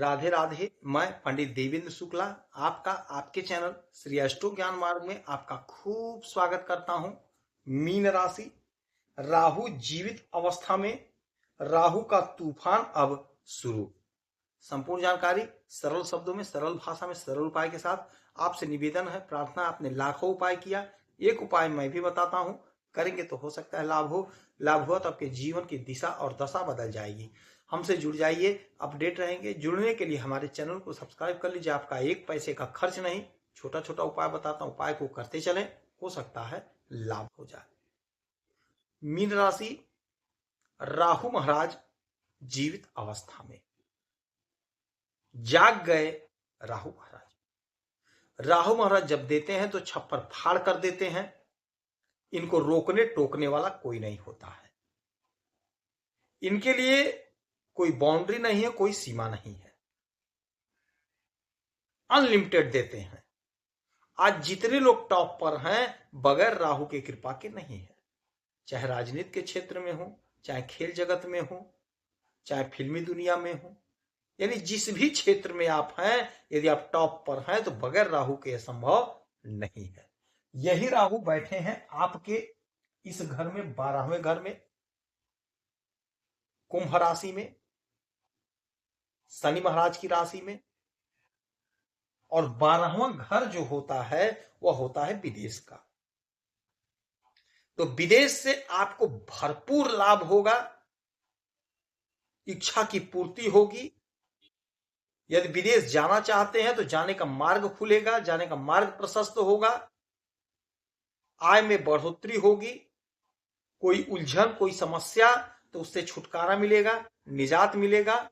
राधे राधे। मैं पंडित देवेंद्र शुक्ला आपका आपके चैनल श्री अष्टो ज्ञान मार्ग में आपका खूब स्वागत करता हूं। मीन राशि, राहु जीवित अवस्था में, राहु का तूफान अब शुरू। संपूर्ण जानकारी सरल शब्दों में, सरल भाषा में, सरल उपाय के साथ आपसे निवेदन है, प्रार्थना। आपने लाखों उपाय किया, एक उपाय मैं भी बताता हूं, करेंगे तो हो सकता है लाभ हो। लाभ हुआ तो आपके जीवन की दिशा और दशा बदल जाएगी। हमसे जुड़ जाइए, अपडेट रहेंगे। जुड़ने के लिए हमारे चैनल को सब्सक्राइब कर लीजिए, आपका एक पैसे का खर्च नहीं। छोटा छोटा उपाय बताता हूं, उपाय को करते चलें, हो सकता है लाभ हो जाए। मीन राशि, राहु महाराज जीवित अवस्था में, जाग गए राहु महाराज। राहु महाराज जब देते हैं तो छप्पर फाड़ कर देते हैं। इनको रोकने टोकने वाला कोई नहीं होता है। इनके लिए कोई बाउंड्री नहीं है, कोई सीमा नहीं है। अनलिमिटेड देते हैं। आज जितने लोग टॉप पर हैं बगैर राहु की कृपा के नहीं है। चाहे राजनीति के क्षेत्र में हो, चाहे खेल जगत में हो, चाहे फिल्मी दुनिया में हो, यानी जिस भी क्षेत्र में आप हैं, यदि आप टॉप पर हैं तो बगैर राहु के संभव नहीं है। यही राहु बैठे हैं आपके इस घर में, 12वें घर में, कुंभ राशि में, शनि महाराज की राशि में। और 12वां घर जो होता है वह होता है विदेश का। तो विदेश से आपको भरपूर लाभ होगा, इच्छा की पूर्ति होगी। यदि विदेश जाना चाहते हैं तो जाने का मार्ग खुलेगा, जाने का मार्ग प्रशस्त होगा। आय में बढ़ोतरी होगी। कोई उलझन, कोई समस्या तो उससे छुटकारा मिलेगा, निजात मिलेगा।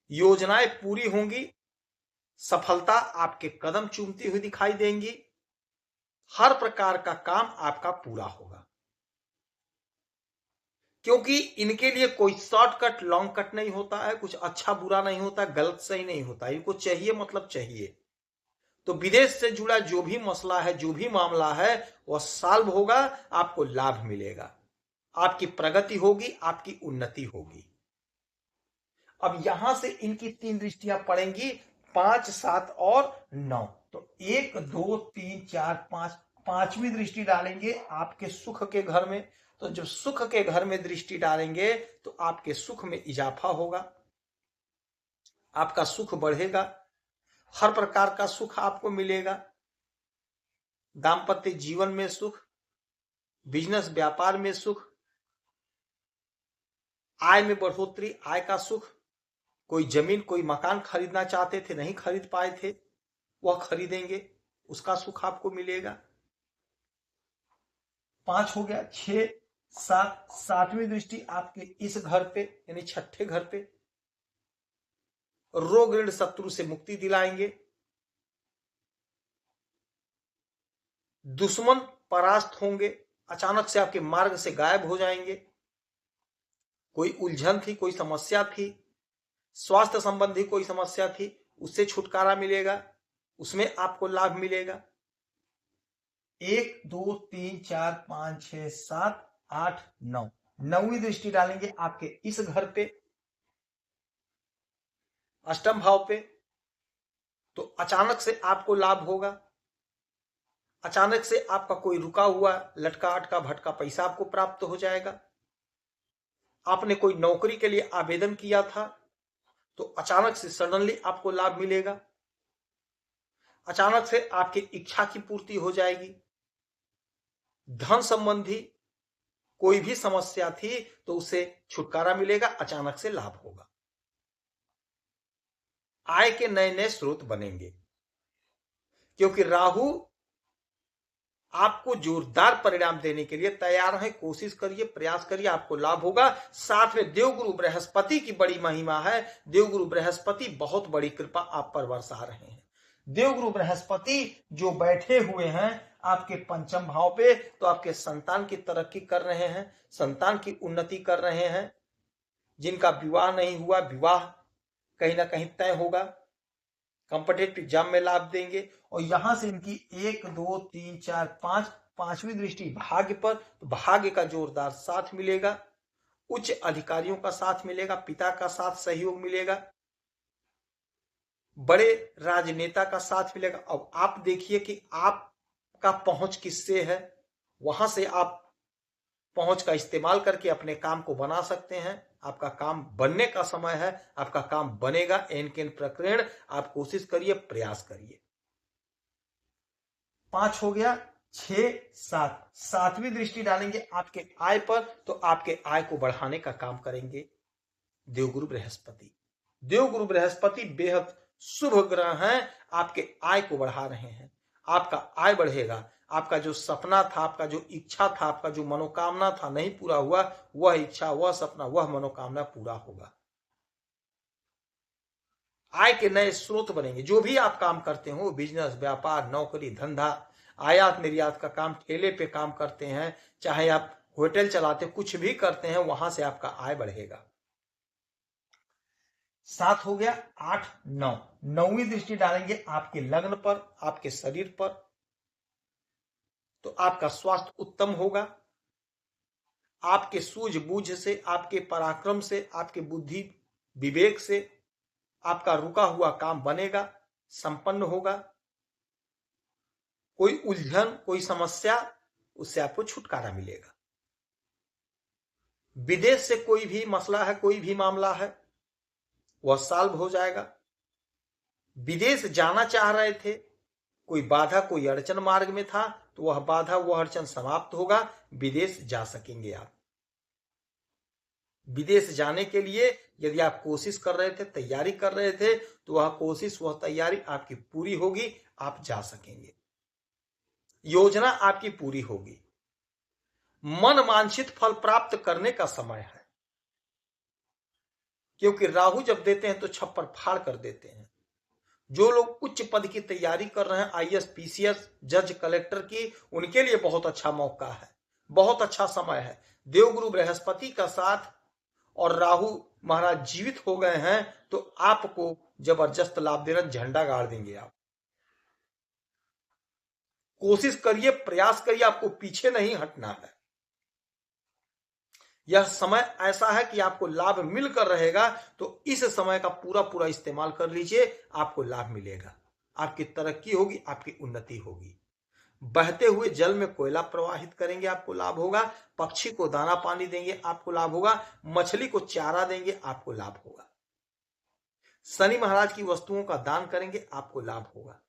योजनाएं पूरी होंगी, सफलता आपके कदम चूमती हुई दिखाई देंगी। हर प्रकार का काम आपका पूरा होगा, क्योंकि इनके लिए कोई शॉर्टकट लॉन्ग कट नहीं होता है, कुछ अच्छा बुरा नहीं होता, गलत सही नहीं होता। इनको चाहिए मतलब चाहिए। तो विदेश से जुड़ा जो भी मसला है, जो भी मामला है, वह सॉल्व होगा, आपको लाभ मिलेगा, आपकी प्रगति होगी, आपकी उन्नति होगी। अब यहां से इनकी 3 दृष्टियां पड़ेंगी, 5, 7 और 9। तो 1, 2, 3, 4, 5, 5वीं दृष्टि डालेंगे आपके सुख के घर में। तो जब सुख के घर में दृष्टि डालेंगे तो आपके सुख में इजाफा होगा, आपका सुख बढ़ेगा, हर प्रकार का सुख आपको मिलेगा। दाम्पत्य जीवन में सुख, बिजनेस व्यापार में सुख, आय में बढ़ोतरी, आय का सुख। कोई जमीन, कोई मकान खरीदना चाहते थे, नहीं खरीद पाए थे, वह खरीदेंगे, उसका सुख आपको मिलेगा। 5 हो गया। 6, 7, 7वीं दृष्टि आपके इस घर पे, यानी छठे घर पे। रोग ऋण शत्रु से मुक्ति दिलाएंगे, दुश्मन परास्त होंगे, अचानक से आपके मार्ग से गायब हो जाएंगे। कोई उलझन थी, कोई समस्या थी, स्वास्थ्य संबंधी कोई समस्या थी, उससे छुटकारा मिलेगा, उसमें आपको लाभ मिलेगा। 1, 2, 3, 4, 5, 6, 7, 8, 9। 9वीं दृष्टि डालेंगे आपके इस घर पे, अष्टम भाव पे। तो अचानक से आपको लाभ होगा। अचानक से आपका कोई रुका हुआ लटका अटका भटका पैसा आपको प्राप्त हो जाएगा। आपने कोई नौकरी के लिए आवेदन किया था तो अचानक से सडनली आपको लाभ मिलेगा। अचानक से आपकी इच्छा की पूर्ति हो जाएगी। धन संबंधी कोई भी समस्या थी तो उससे छुटकारा मिलेगा, अचानक से लाभ होगा। आय के नए नए स्रोत बनेंगे, क्योंकि राहु आपको जोरदार परिणाम देने के लिए तैयार है। कोशिश करिए, प्रयास करिए, आपको लाभ होगा। साथ में देवगुरु बृहस्पति की बड़ी महिमा है। देवगुरु बृहस्पति बहुत बड़ी कृपा आप पर बरसा रहे हैं। देवगुरु बृहस्पति जो बैठे हुए हैं आपके पंचम भाव पे, तो आपके संतान की तरक्की कर रहे हैं, संतान की उन्नति कर रहे हैं। जिनका विवाह नहीं हुआ, विवाह कहीं ना कहीं तय होगा। कॉम्पिटेटिव एग्जाम में लाभ देंगे। और यहां से इनकी 1, 2, 3, 4, 5, 5वीं दृष्टि भाग्य पर, तो भाग्य का जोरदार साथ मिलेगा, उच्च अधिकारियों का साथ मिलेगा, पिता का साथ सहयोग मिलेगा। बड़े राजनेता का साथ मिलेगा। अब आप देखिए कि आपका पहुंच किससे है, वहां से आप पहुंच का इस्तेमाल करके अपने काम को बना सकते हैं। आपका काम बनने का समय है, आपका काम बनेगा। एन केन प्रकरण आप कोशिश करिए, प्रयास करिए। 5 हो गया। 6 7 सातवीं दृष्टि डालेंगे आपके आय पर, तो आपके आय को बढ़ाने का काम करेंगे देवगुरु बृहस्पति। देवगुरु बृहस्पति बेहद शुभ ग्रह हैं, आपके आय को बढ़ा रहे हैं। आपका आय बढ़ेगा, आपका जो सपना था, आपका जो इच्छा था, आपका जो मनोकामना था नहीं पूरा हुआ, वह इच्छा, वह सपना, वह मनोकामना पूरा होगा। आय के नए स्रोत बनेंगे। जो भी आप काम करते हो, बिजनेस, व्यापार, नौकरी, धंधा, आयात निर्यात का काम, ठेले पे काम करते हैं, चाहे आप होटल चलाते, कुछ भी करते हैं, वहां से आपका आय बढ़ेगा। 7 हो गया। 8 9 9वीं दृष्टि डालेंगे आपके लग्न पर, आपके शरीर पर, तो आपका स्वास्थ्य उत्तम होगा। आपके सूझबूझ से, आपके पराक्रम से, आपके बुद्धि विवेक से आपका रुका हुआ काम बनेगा, संपन्न होगा। कोई उलझन, कोई समस्या, उससे आपको छुटकारा मिलेगा। विदेश से कोई भी मसला है, कोई भी मामला है, वह सॉल्व हो जाएगा। विदेश जाना चाह रहे थे, कोई बाधा, कोई अड़चन मार्ग में था, तो वह बाधा, वह अड़चन समाप्त होगा, विदेश जा सकेंगे आप। विदेश जाने के लिए यदि आप कोशिश कर रहे थे, तैयारी कर रहे थे, तो वह कोशिश, वह तैयारी आपकी पूरी होगी, आप जा सकेंगे। योजना आपकी पूरी होगी। मन वांछित फल प्राप्त करने का समय है, क्योंकि राहु जब देते हैं तो छप्पर फाड़ कर देते हैं। जो लोग उच्च पद की तैयारी कर रहे हैं, आईएएस, पीसीएस, जज, कलेक्टर की, उनके लिए बहुत अच्छा मौका है, बहुत अच्छा समय है। देवगुरु बृहस्पति का साथ और राहु महाराज जीवित हो गए हैं, तो आपको जबरदस्त लाभ देना, झंडा गाड़ देंगे आप। कोशिश करिए, प्रयास करिए, आपको पीछे नहीं हटना है। यह समय ऐसा है कि आपको लाभ मिलकर रहेगा, तो इस समय का पूरा पूरा इस्तेमाल कर लीजिए, आपको लाभ मिलेगा, आपकी तरक्की होगी, आपकी उन्नति होगी। बहते हुए जल में कोयला प्रवाहित करेंगे, आपको लाभ होगा। पक्षी को दाना पानी देंगे, आपको लाभ होगा। मछली को चारा देंगे, आपको लाभ होगा। शनि महाराज की वस्तुओं का दान करेंगे, आपको लाभ होगा।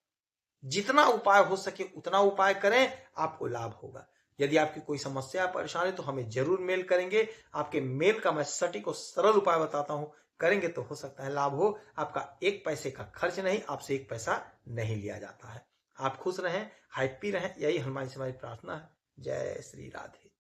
जितना उपाय हो सके उतना उपाय करें, आपको लाभ होगा। यदि आपकी कोई समस्या, परेशानी, तो हमें जरूर मेल करेंगे। आपके मेल का मैं सटीक और सरल उपाय बताता हूं, करेंगे तो हो सकता है लाभ हो। आपका 1 पैसे का खर्च नहीं, आपसे 1 पैसा नहीं लिया जाता है। आप खुश रहें, हैप्पी रहें, यही हनुमान से हमारी प्रार्थना है। जय श्री राधे।